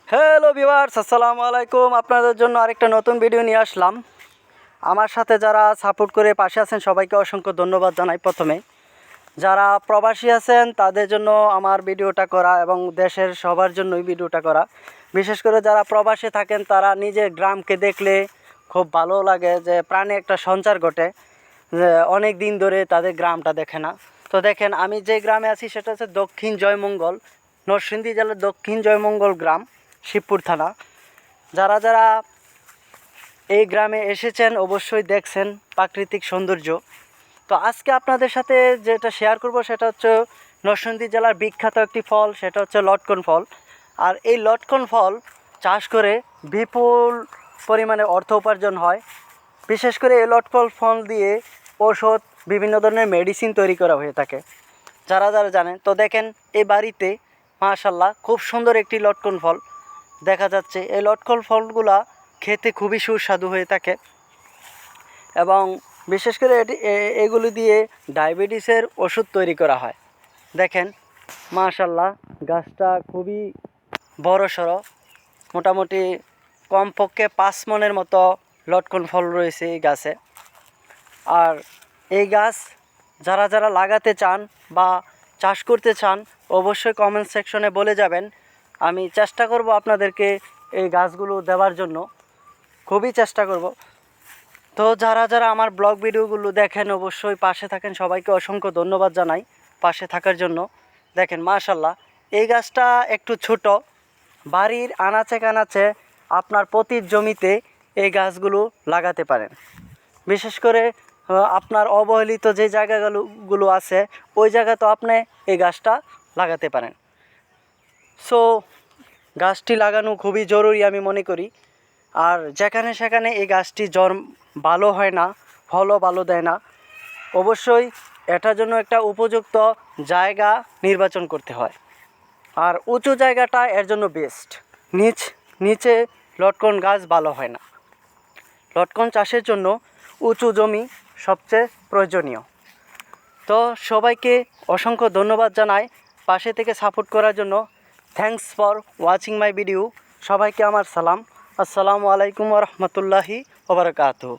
Hello viewers, আসসালামু আলাইকুম। আপনাদের জন্য আরেকটা নতুন ভিডিও নিয়ে আসলাম। আমার সাথে যারা সাপোর্ট করে পাশে আছেন সবাইকে অসংখ্য ধন্যবাদ জানাই। প্রথমে যারা প্রবাসী আছেন তাদের জন্য আমার ভিডিওটা করা এবং দেশের সবার জন্যই ভিডিওটা করা। বিশেষ করে যারা প্রবাসে থাকেন তারা নিজের গ্রামকে দেখলে খুব ভালো লাগে, যে প্রাণে একটা সঞ্চার ঘটে, যে অনেক দিন ধরে তাদের গ্রামটা দেখে না। তো দেখেন, আমি যে গ্রামে আছি সেটা হচ্ছে দক্ষিণ জয়মঙ্গল, নরসিংদী জেলার দক্ষিণ জয়মঙ্গল গ্রাম, শিবপুর থানা। যারা যারা এই গ্রামে এসেছেন অবশ্যই দেখছেন প্রাকৃতিক সৌন্দর্য। তো আজকে আপনাদের সাথে যেটা শেয়ার করব সেটা হচ্ছে নরসিংদী জেলার বিখ্যাত একটি ফল, সেটা হচ্ছে লটকন ফল। আর এই লটকন ফল চাষ করে বিপুল পরিমাণে অর্থ উপার্জন হয়। বিশেষ করে এই লটকন ফল দিয়ে ঔষধ, বিভিন্ন ধরনের মেডিসিন তৈরি করা হয়ে থাকে, যারা যারা জানেন। তো দেখেন, এই বাড়িতে মাশাল্লাহ খুব সুন্দর একটি লটকন ফল দেখা যাচ্ছে। এই লটকন ফলগুলা খেতে খুবই সুস্বাদু হয়ে থাকে এবং বিশেষ করে এগুলি দিয়ে ডায়াবেটিসের ওষুধ তৈরি করা হয়। দেখেন মাশাল্লাহ, গাছটা খুবই বড়সড়, মোটামুটি কমপক্ষে 5 মনের মতো লটকন ফল রয়েছে এই গাছে। আর এই গাছ যারা যারা লাগাতে চান বা চাষ করতে চান অবশ্যই কমেন্ট সেকশনে বলে যাবেন। আমি চেষ্টা করব আপনাদেরকে এই গাছগুলো দেওয়ার জন্য, খুবই চেষ্টা করব। তো যারা যারা আমার ব্লগ ভিডিওগুলো দেখেন অবশ্যই পাশে থাকেন, সবাইকে অসংখ্য ধন্যবাদ জানাই পাশে থাকার জন্য। দেখেন মাশাল্লাহ, এই গাছটা একটু ছোট, বাড়ির আনাচে কানাচে আপনার প্রতি জমিতে এই গাছগুলো লাগাতে পারেন। বিশেষ করে আপনার অবহেলিত যে জায়গাগুলো আছে ওই জায়গাতেও আপনি এই গাছটা লাগাতে পারেন। সো গাছটি লাগানো খুবই জরুরি আমি মনে করি। আর যেখানে সেখানে এই গাছটি ভালো হয় না, ফলও ভালো দেয় না। অবশ্যই এটার জন্য একটা উপযুক্ত জায়গা নির্বাচন করতে হয়। আর উঁচু জায়গাটা এর জন্য বেস্ট। নিচে লটকন গাছ ভালো হয় না। লটকন চাষের জন্য উঁচু জমি সবচেয়ে প্রয়োজনীয়। তো সবাইকে অসংখ্য ধন্যবাদ জানাই পাশে থেকে সাপোর্ট করার জন্য। Thanks for watching my video. সবাইকে আমার সালাম। আসসালামু আলাইকুম ওয়া রাহমাতুল্লাহি ওয়া বারাকাতুহু।